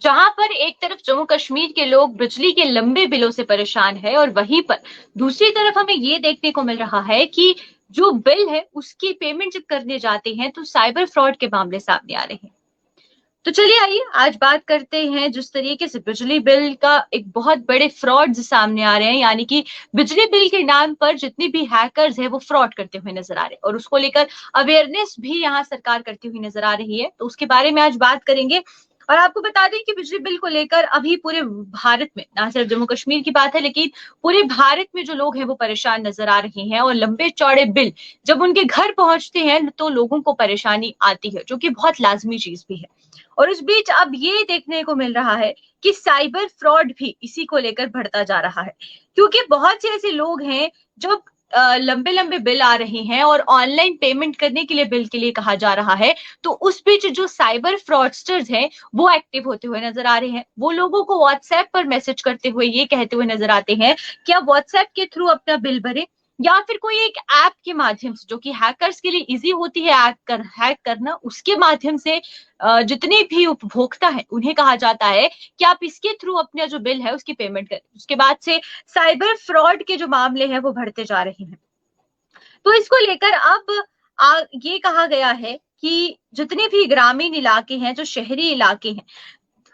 जहां पर एक तरफ जम्मू कश्मीर के लोग बिजली के लंबे बिलों से परेशान है और वहीं पर दूसरी तरफ हमें ये देखने को मिल रहा है कि जो बिल है उसकी पेमेंट जब करने जाते हैं तो साइबर फ्रॉड के मामले सामने आ रहे हैं। तो चलिए आइए आज बात करते हैं जिस तरीके से बिजली बिल का एक बहुत बड़े फ्रॉड सामने आ रहे हैं, यानी कि बिजली बिल के नाम पर जितने भी हैकर्स हैं वो फ्रॉड करते हुए नजर आ रहे हैं और उसको लेकर अवेयरनेस भी यहाँ सरकार करती हुई नजर आ रही है। तो उसके बारे में आज बात करेंगे। और आपको बता दें कि बिजली बिल को लेकर अभी पूरे भारत में, ना सिर्फ जम्मू कश्मीर की बात है लेकिन पूरे भारत में जो लोग हैं वो परेशान नजर आ रहे हैं और लंबे चौड़े बिल जब उनके घर पहुंचते हैं तो लोगों को परेशानी आती है, जो कि बहुत लाजमी चीज भी है। और इस बीच अब ये देखने को मिल रहा है कि साइबर फ्रॉड भी इसी को लेकर बढ़ता जा रहा है, क्योंकि बहुत से ऐसे लोग हैं जो लंबे लंबे बिल आ रहे हैं और ऑनलाइन पेमेंट करने के लिए बिल के लिए कहा जा रहा है। तो उस बीच जो साइबर फ्रॉडस्टर्स हैं वो एक्टिव होते हुए नजर आ रहे हैं। वो लोगों को व्हाट्सएप पर मैसेज करते हुए ये कहते हुए नजर आते हैं कि आप व्हाट्सएप के थ्रू अपना बिल भरें या फिर कोई एक ऐप के माध्यम से, जो कि हैकर्स के लिए इजी होती है हैक करना, उसके माध्यम से जितने भी उपभोक्ता हैं उन्हें कहा जाता है कि आप इसके थ्रू अपना जो बिल है उसकी पेमेंट करें। उसके बाद से साइबर फ्रॉड के जो मामले हैं वो बढ़ते जा रहे हैं। तो इसको लेकर अब ये कहा गया है कि जितने भी ग्रामीण इलाके हैं, जो शहरी इलाके हैं,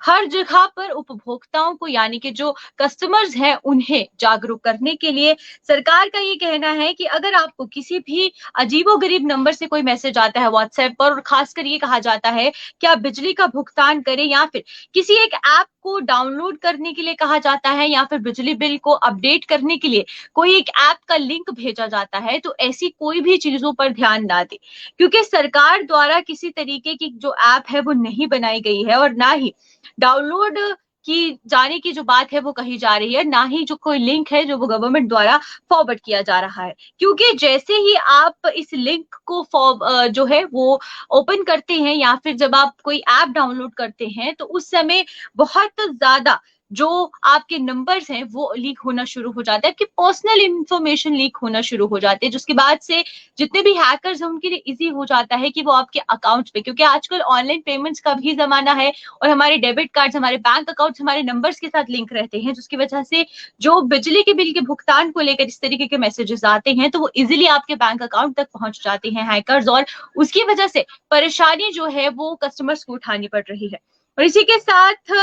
हर जगह पर उपभोक्ताओं को, यानी कि जो कस्टमर्स हैं, उन्हें जागरूक करने के लिए सरकार का ये कहना है कि अगर आपको किसी भी अजीबोगरीब नंबर से कोई मैसेज आता है व्हाट्सएप पर, और खासकर ये कहा जाता है कि आप बिजली का भुगतान करें या फिर किसी एक ऐप को डाउनलोड करने के लिए कहा जाता है या फिर बिजली बिल को अपडेट करने के लिए कोई एक ऐप का लिंक भेजा जाता है, तो ऐसी कोई भी चीजों पर ध्यान ना दे, क्योंकि सरकार द्वारा किसी तरीके की जो ऐप है वो नहीं बनाई गई है और ना ही डाउनलोड की जाने की जो बात है वो कही जा रही है, ना ही जो कोई लिंक है जो वो गवर्नमेंट द्वारा फॉरवर्ड किया जा रहा है। क्योंकि जैसे ही आप इस लिंक को जो है वो ओपन करते हैं या फिर जब आप कोई ऐप डाउनलोड करते हैं तो उस समय बहुत ज्यादा जो आपके नंबर्स हैं वो लीक होना शुरू हो जाता है, आपकी पर्सनल इंफॉर्मेशन लीक होना शुरू हो जाती है, जिसके बाद से जितने भी हैकर्स हैं उनके लिए इजी हो जाता है कि वो आपके अकाउंट पे, क्योंकि आजकल ऑनलाइन पेमेंट्स का भी जमाना है और हमारे डेबिट कार्ड्स, हमारे बैंक अकाउंट्स हमारे नंबर्स के साथ लिंक रहते हैं, जिसकी वजह से जो बिजली के बिल के भुगतान को लेकर इस तरीके के मैसेजेस आते हैं तो वो इजिली आपके बैंक अकाउंट तक पहुंच जाते हैं हैकर्स, और उसकी वजह से परेशानी जो है वो कस्टमर्स को उठानी पड़ रही है। और इसी के साथ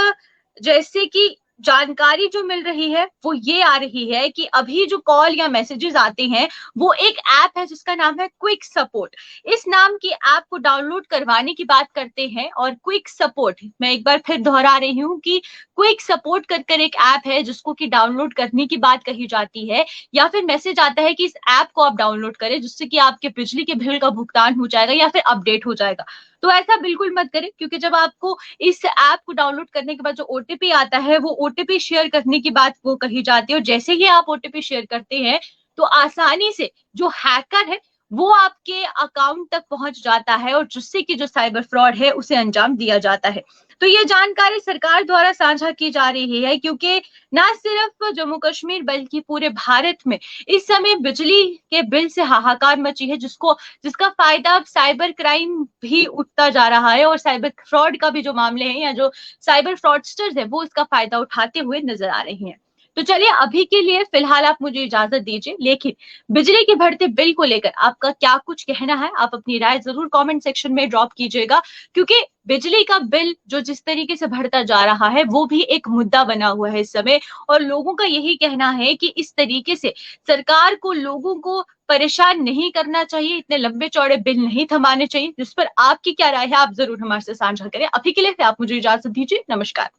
जैसे कि जानकारी जो मिल रही है वो ये आ रही है कि अभी जो कॉल या मैसेजेस आते हैं वो एक ऐप है जिसका नाम है क्विक सपोर्ट। इस नाम की ऐप को डाउनलोड करवाने की बात करते हैं और क्विक सपोर्ट, मैं एक बार फिर दोहरा रही हूँ कि क्विक सपोर्ट कर एक ऐप है जिसको कि डाउनलोड करने की बात कही जाती है या फिर मैसेज आता है कि इस ऐप को आप डाउनलोड करें जिससे कि आपके बिजली के बिल का भुगतान हो जाएगा या फिर अपडेट हो जाएगा। तो ऐसा बिल्कुल मत करें, क्योंकि जब आपको इस ऐप को डाउनलोड करने के बाद जो ओटीपी आता है वो ओटीपी शेयर करने की बात वो कही जाती है, और जैसे ही आप ओटीपी शेयर करते हैं तो आसानी से जो हैकर है वो आपके अकाउंट तक पहुंच जाता है और जिससे कि जो साइबर फ्रॉड है उसे अंजाम दिया जाता है। तो ये जानकारी सरकार द्वारा साझा की जा रही है, क्योंकि ना सिर्फ जम्मू कश्मीर बल्कि पूरे भारत में इस समय बिजली के बिल से हाहाकार मची है, जिसका फायदा साइबर क्राइम भी उठता जा रहा है और साइबर फ्रॉड का भी जो मामले हैं या जो साइबर फ्रॉडस्टर्स है वो इसका फायदा उठाते हुए नजर आ रहे हैं। तो चलिए अभी के लिए फिलहाल आप मुझे इजाजत दीजिए, लेकिन बिजली के बढ़ते बिल को लेकर आपका क्या कुछ कहना है, आप अपनी राय जरूर कमेंट सेक्शन में ड्रॉप कीजिएगा, क्योंकि बिजली का बिल जो जिस तरीके से बढ़ता जा रहा है वो भी एक मुद्दा बना हुआ है इस समय, और लोगों का यही कहना है कि इस तरीके से सरकार को लोगों को परेशान नहीं करना चाहिए, इतने लंबे चौड़े बिल नहीं थमाने चाहिए। जिस पर आपकी क्या राय है आप जरूर हमारे से साझा करें। अभी के लिए आप मुझे इजाजत दीजिए, नमस्कार।